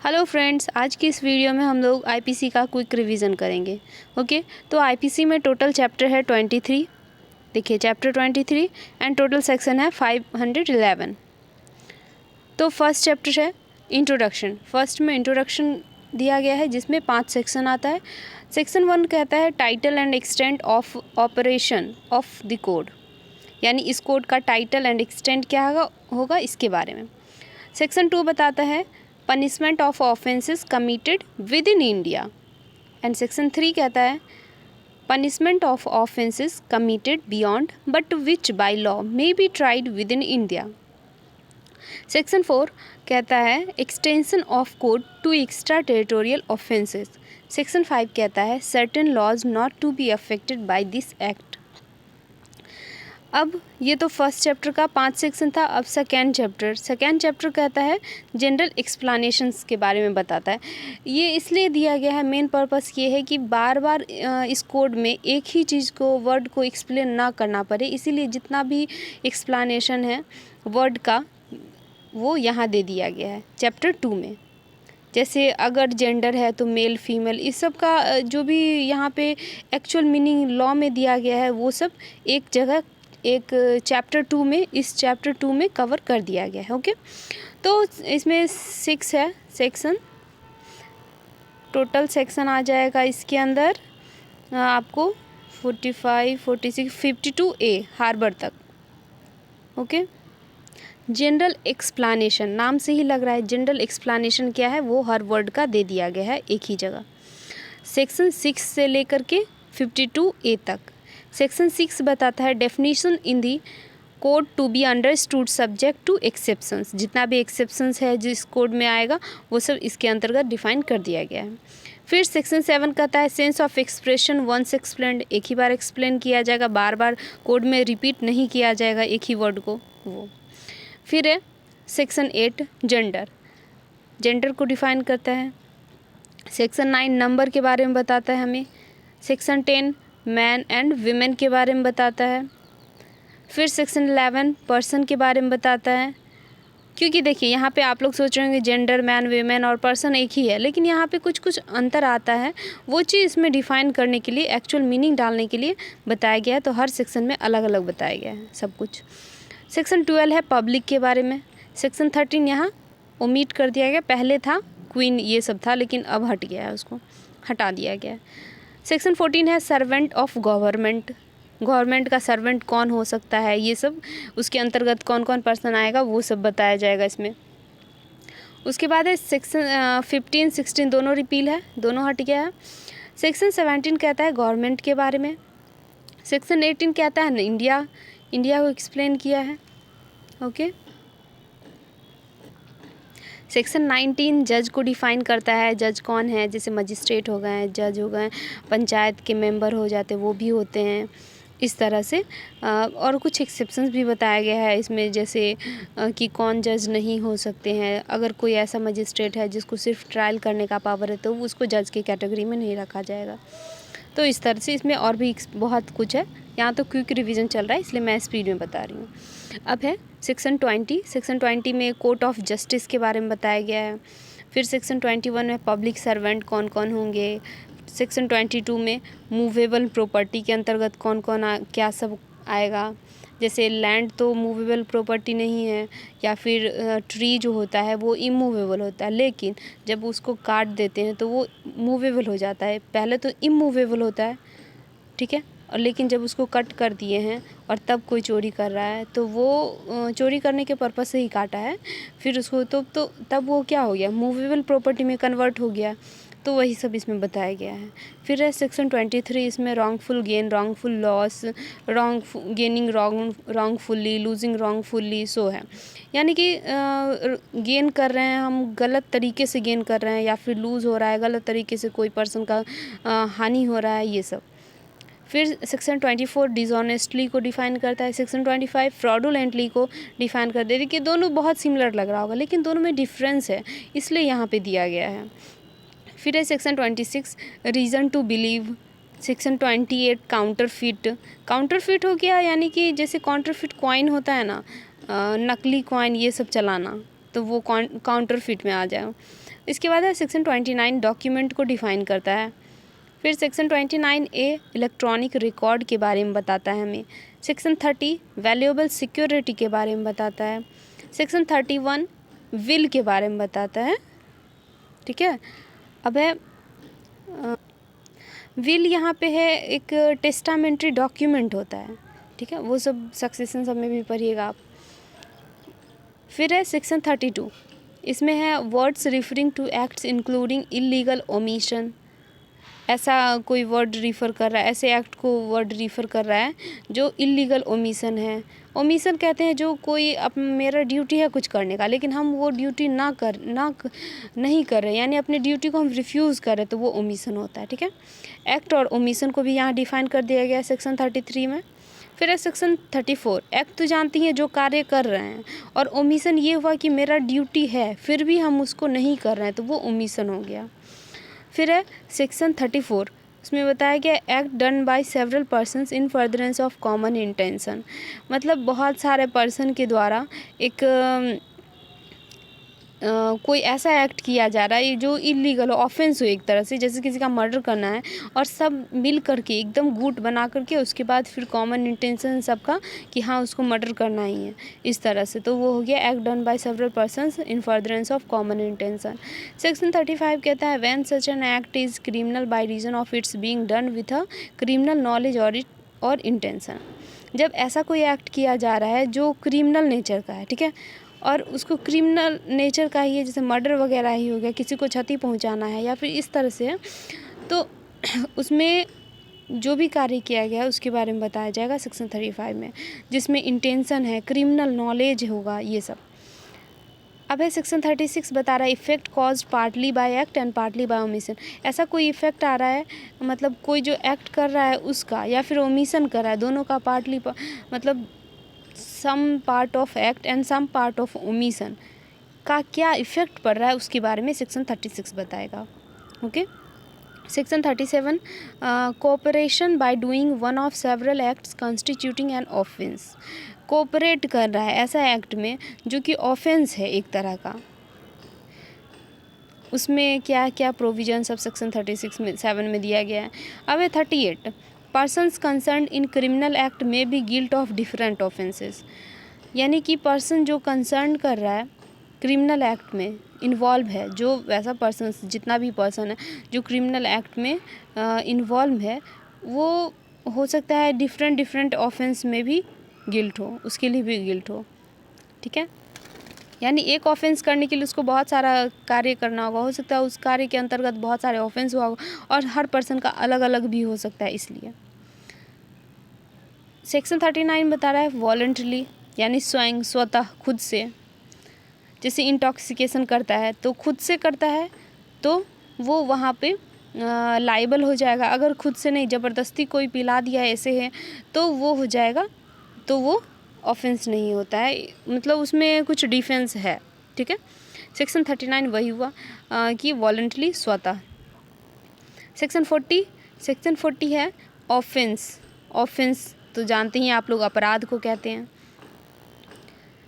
Hello friends, आज की इस वीडियो में हम लोग आईपीसी का क्विक रिवीजन करेंगे। ओके, तो आईपीसी में टोटल चैप्टर है 23। देखिए चैप्टर 23 एंड टोटल सेक्शन है 511। तो फर्स्ट चैप्टर है इंट्रोडक्शन। फर्स्ट में इंट्रोडक्शन दिया गया है जिसमें 5 सेक्शन आता है। सेक्शन 1 कहता है title and extent of operation of the code, यानी इस कोड का टाइटल एंड एक्सटेंट क्या होगा इसके बारे में। सेक्शन 2 बताता है punishment of offences committed with in India. And section 3 कहता है punishment of offences committed beyond but which by law may be tried with in India. Section 4 कहता है extension of code to extra territorial offences. Section 5 कहता है certain laws not to be affected by this act. अब ये तो first chapter का 5 section था। अब सेकेंड चैप्टर कहता है जनरल एक्सप्लानेशंस के बारे में बताता है। ये इसलिए दिया गया है, मेन पर्पस ये है कि बार बार इस कोड में एक ही चीज़ को, वर्ड को एक्सप्लेन ना करना पड़े, इसीलिए जितना भी एक्सप्लानेशन है वर्ड का वो यहाँ दे दिया गया है चैप्टर 2 में। जैसे अगर जेंडर है तो मेल फीमेल, इस सब का जो भी यहाँ पे एक्चुअल मीनिंग लॉ में दिया गया है वो सब एक जगह एक चैप्टर 2 में, इस चैप्टर 2 में कवर कर दिया गया है। ओके, तो इसमें 6 है सेक्शन, टोटल सेक्शन आ जाएगा इसके अंदर आपको 45, 46, 52A हार्बर तक। ओके, जनरल एक्सप्लानेशन, नाम से ही लग रहा है जनरल एक्सप्लानेशन क्या है वो हर वर्ड का दे दिया गया है एक ही जगह। सेक्शन 6 से लेकर के 52A तक। सेक्शन 6 बताता है definition in the code to be understood subject to exceptions. जितना भी एक्सेप्शंस है जिस कोड में आएगा वो सब इसके अंतर्गत डिफाइन कर दिया गया है। फिर सेक्शन 7 कहता है sense of expression once explained, एक ही बार एक्सप्लेन किया जाएगा, बार बार कोड में रिपीट नहीं किया जाएगा एक ही वर्ड को वो। फिर है सेक्शन 8 जेंडर को डिफाइन करता है। सेक्शन 9 नंबर के बारे में बताता है हमें। सेक्शन 10 मैन एंड वीमेन के बारे में बताता है। फिर सेक्शन 11 पर्सन के बारे में बताता है। क्योंकि देखिए यहाँ पे आप लोग सोच रहे होंगे जेंडर, मैन, वीमेन और पर्सन एक ही है, लेकिन यहाँ पे कुछ कुछ अंतर आता है। वो चीज़ इसमें डिफाइन करने के लिए, एक्चुअल मीनिंग डालने के लिए बताया गया है। तो हर सेक्शन में अलग अलग बताया गया है सब कुछ। सेक्शन 12 है पब्लिक के बारे में। सेक्शन 13 यहाँ ओमिट कर दिया गया, पहले था क्वीन ये सब था लेकिन अब हट गया है, उसको हटा दिया गया है। सेक्शन 14 है सर्वेंट ऑफ गवर्नमेंट, गवर्नमेंट का सर्वेंट कौन हो सकता है, ये सब उसके अंतर्गत कौन कौन पर्सन आएगा वो सब बताया जाएगा इसमें। उसके बाद है सेक्शन 15, 16 दोनों रिपील है, दोनों हट गया है। सेक्शन 17 कहता है गवर्नमेंट के बारे में। सेक्शन 18 कहता है इंडिया को एक्सप्लेन किया है। ओके, सेक्शन 19 जज को डिफाइन करता है। जज कौन है, जैसे मजिस्ट्रेट हो गए, जज हो गए, पंचायत के मेंबर हो जाते वो भी होते हैं, इस तरह से। और कुछ एक्सेप्शंस भी बताया गया है इसमें, जैसे कि कौन जज नहीं हो सकते हैं। अगर कोई ऐसा मजिस्ट्रेट है जिसको सिर्फ ट्रायल करने का पावर है तो उसको जज की कैटेगरी में नहीं रखा जाएगा। तो इस तरह से इसमें और भी बहुत कुछ है। यहाँ तो क्विक रिवीजन चल रहा है इसलिए मैं स्पीड में बता रही हूँ। अब है सेक्शन 20। सेक्शन 20 में कोर्ट ऑफ जस्टिस के बारे में बताया गया है। फिर सेक्शन 21 में पब्लिक सर्वेंट कौन कौन होंगे। सेक्शन 22 में मूवेबल प्रॉपर्टी के अंतर्गत कौन कौन क्या सब आएगा। जैसे लैंड तो मूवेबल प्रॉपर्टी नहीं है, या फिर ट्री जो होता है वो इमूवेबल होता है, लेकिन जब उसको काट देते हैं तो वो मूवेबल हो जाता है। पहले तो इमूवेबल होता है, ठीक है, और लेकिन जब उसको कट कर दिए हैं और तब कोई चोरी कर रहा है तो वो चोरी करने के पर्पज़ से ही काटा है, फिर उसको तो तब वो क्या हो गया, मूवेबल प्रॉपर्टी में कन्वर्ट हो गया। तो वही सब इसमें बताया गया है। फिर है सेक्शन 23, इसमें wrongful gain, wrongful loss, gaining wrongfully, losing wrongfully so है, यानी कि गेन कर रहे हैं हम गलत तरीके से गेन कर रहे हैं, या फिर लूज़ हो रहा है गलत तरीके से, कोई पर्सन का हानि हो रहा है, ये सब। फिर सेक्शन 24 डिसऑनेस्टली को डिफाइन करता है। सेक्शन 25 फ्रॉडुलेंटली को डिफाइन कर देती है कि दोनों बहुत सिमिलर लग रहा होगा लेकिन दोनों में डिफरेंस है, इसलिए यहाँ पे दिया गया है। फिर है section 26 reason to believe. Section 28 counterfeit हो गया, यानी कि जैसे काउंटरफिट कॉइन होता है ना, नकली कॉइन ये सब चलाना, तो वो काउंटरफिट में आ जाए। इसके बाद है सेक्शन 29 डॉक्यूमेंट को डिफाइन करता है। फिर सेक्शन 29A इलेक्ट्रॉनिक रिकॉर्ड के बारे में बताता है हमें। सेक्शन 30 वैल्यूएबल सिक्योरिटी के बारे में बताता है। सेक्शन 31 विल के बारे में बताता है, ठीक है। अब है विल यहाँ पे है एक टेस्टामेंट्री डॉक्यूमेंट होता है, ठीक है, वो सब सक्सेशन सब में भी पढ़िएगा आप। फिर है सेक्शन 32, इसमें है words referring to acts including illegal omission. ऐसा कोई वर्ड रिफ़र कर रहा है, ऐसे एक्ट को वर्ड रिफ़र कर रहा है जो इलीगल ओमिशन है। ओमिशन कहते हैं जो कोई मेरा ड्यूटी है कुछ करने का, लेकिन हम वो ड्यूटी नहीं कर रहे, यानी अपनी ड्यूटी को हम रिफ्यूज़ कर रहे, तो वो ओमिशन होता है, ठीक है। एक्ट और ओमिशन को भी यहाँ डिफाइन कर दिया गया है सेक्शन 33 में। फिर है सेक्शन 34, एक्ट तो जानती हैं जो कार्य कर रहे हैं, और ओमिशन ये हुआ कि मेरा ड्यूटी है फिर भी हम उसको नहीं कर रहे हैं, तो वो ओमिशन हो गया। फिर है सेक्शन 34, उसमें बताया गया act done by several persons in furtherance of common intention. मतलब बहुत सारे पर्सन के द्वारा एक कोई ऐसा एक्ट किया जा रहा है जो इलीगल ऑफेंस हो एक तरह से, जैसे किसी का मर्डर करना है और सब मिल करके एकदम गुट बना करके उसके बाद फिर कॉमन इंटेंशन सबका कि हाँ उसको मर्डर करना ही है, इस तरह से, तो वो हो गया act done by several persons in furtherance of common intention. Section 35 कहता है when such an act is criminal by reason of its being done with a criminal knowledge और इंटेंशन। जब ऐसा कोई एक्ट किया जा रहा है जो क्रिमिनल नेचर का है, ठीक है, और उसको क्रिमिनल नेचर का ही है, जैसे मर्डर वगैरह ही हो गया, किसी को क्षति पहुंचाना है या फिर इस तरह से, तो उसमें जो भी कार्य किया गया है उसके बारे में बताया जाएगा सेक्शन 35 में, जिसमें इंटेंशन है, क्रिमिनल नॉलेज होगा, ये सब। अब है सेक्शन 36 बता रहा है effect cause partly bye act and partly bye omission. ऐसा कोई इफेक्ट आ रहा है, मतलब कोई जो एक्ट कर रहा है उसका या फिर ओमिशन कर रहा है, दोनों का पार्टली मतलब some part of act and some part of omission का क्या इफ़ेक्ट पड़ रहा है उसके बारे में सेक्शन 36 बताएगा, okay. Section 37 cooperation by doing one of several acts constituting an offence. Cooperate कर रहा है ऐसा एक्ट में जो कि ऑफेंस है एक तरह का, उसमें क्या क्या प्रोविजन सब सेक्शन 37 में दिया गया है। अब है 38 persons concern in criminal act में be guilt of different offences. यानी कि पर्सन जो कंसर्न कर रहा है क्रिमिनल एक्ट में इन्वॉल्व है, जो वैसा पर्सन जितना भी पर्सन है जो क्रिमिनल एक्ट में इन्वॉल्व है, वो हो सकता है डिफरेंट ऑफेंस में भी गिल्ट हो, उसके लिए भी गिल्ट हो, ठीक है। यानी एक ऑफेंस करने के लिए उसको बहुत सारा कार्य करना होगा, हो सकता है उस कार्य के अंतर्गत बहुत सारे ऑफेंस हुआ होगा और हर पर्सन का अलग अलग भी हो सकता है, इसलिए। सेक्शन 39 बता रहा है वॉलंटरली, यानी स्वतः खुद से, जैसे इंटॉक्सिकेशन करता है तो खुद से करता है तो वो वहाँ पे लाइबल हो जाएगा। अगर खुद से नहीं, ज़बरदस्ती कोई पिला दिया ऐसे है तो वो हो जाएगा, तो वो ऑफेंस नहीं होता है, मतलब उसमें कुछ डिफेंस है, ठीक है। सेक्शन 39 वही हुआ कि वॉलंटली स्वतः। सेक्शन 40 है ऑफेंस तो जानते ही आप लोग अपराध को कहते हैं।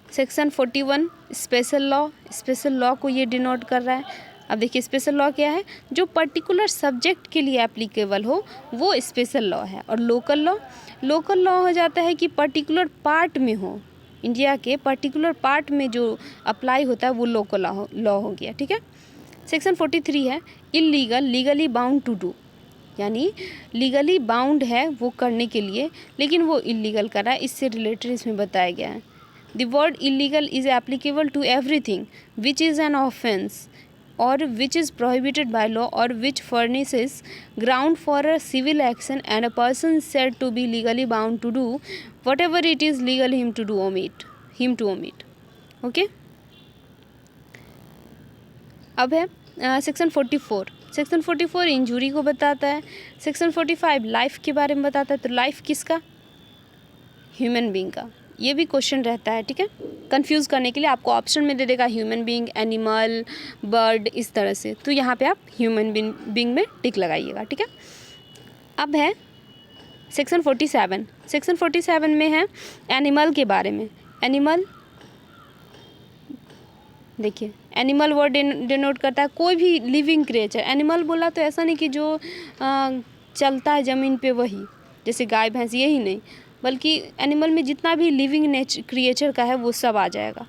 सेक्शन 41 स्पेशल लॉ को ये डिनोट कर रहा है। अब देखिए स्पेशल लॉ क्या है, जो पर्टिकुलर सब्जेक्ट के लिए एप्लीकेबल हो वो स्पेशल लॉ है, और लोकल लॉ हो जाता है कि पर्टिकुलर पार्ट में हो, इंडिया के पर्टिकुलर पार्ट में जो अप्लाई होता है वो लोकल लॉ हो गया, ठीक है। सेक्शन 43 है illegal legally bound to do, यानी लीगली बाउंड है वो करने के लिए लेकिन वो इलीगल कर रहा है, इससे रिलेटेड इसमें बताया गया है। The word illegal is applicable to everything which is an offense or which is prohibited by law or which furnishes ground for a civil action and a person said to be legally bound to do whatever it is legal him to omit. Okay? अब है section 44 injury को बताता है। Section 45 life के बारे में बताता है, तो लाइफ किसका, ह्यूमन बीइंग का, ये भी क्वेश्चन रहता है, ठीक है। कंफ्यूज करने के लिए आपको ऑप्शन में दे देगा ह्यूमन बीइंग, एनिमल, बर्ड, इस तरह से, तो यहाँ पे आप ह्यूमन बीइंग में टिक लगाइएगा, ठीक है। अब है सेक्शन 47 में है एनिमल के बारे में। एनिमल देखिए एनिमल वर्ड डिनोट करता है कोई भी लिविंग क्रिएचर। एनिमल बोला तो ऐसा नहीं कि जो चलता है ज़मीन पे वही, जैसे गाय भैंस, यही नहीं, बल्कि एनिमल में जितना भी लिविंग क्रिएचर का है वो सब आ जाएगा।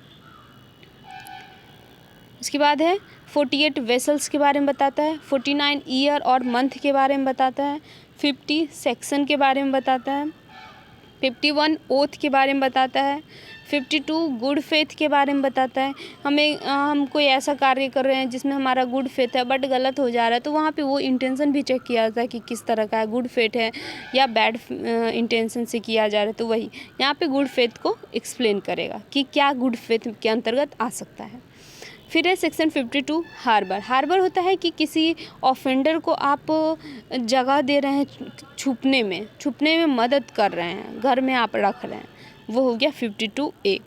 इसके बाद है 48 वेसल्स के बारे में बताता है, 49 ईयर और मंथ के बारे में बताता है, 50 सेक्शन के बारे में बताता है, 51 ओथ के बारे में बताता है, 52 गुड फेथ के बारे में बताता है। हम कोई ऐसा कार्य कर रहे हैं जिसमें हमारा गुड फेथ है बट गलत हो जा रहा है, तो वहाँ पे वो इंटेंशन भी चेक किया जाता है कि किस तरह का है, गुड फेथ है या बैड इंटेंशन से किया जा रहा है। तो वही यहाँ पे गुड फेथ को एक्सप्लेन करेगा कि क्या गुड फेथ के अंतर्गत आ सकता है। फिर है सेक्शन 52 हार्बर। हार्बर होता है कि किसी ऑफेंडर को आप जगह दे रहे हैं छुपने में मदद कर रहे हैं, घर में आप रख रहे हैं, वो हो गया 52A।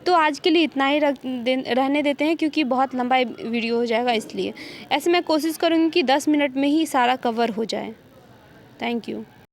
तो आज के लिए इतना ही रहने देते हैं क्योंकि बहुत लंबा वीडियो हो जाएगा, इसलिए ऐसे मैं कोशिश करूँगी कि 10 मिनट में ही सारा कवर हो जाए। Thank you.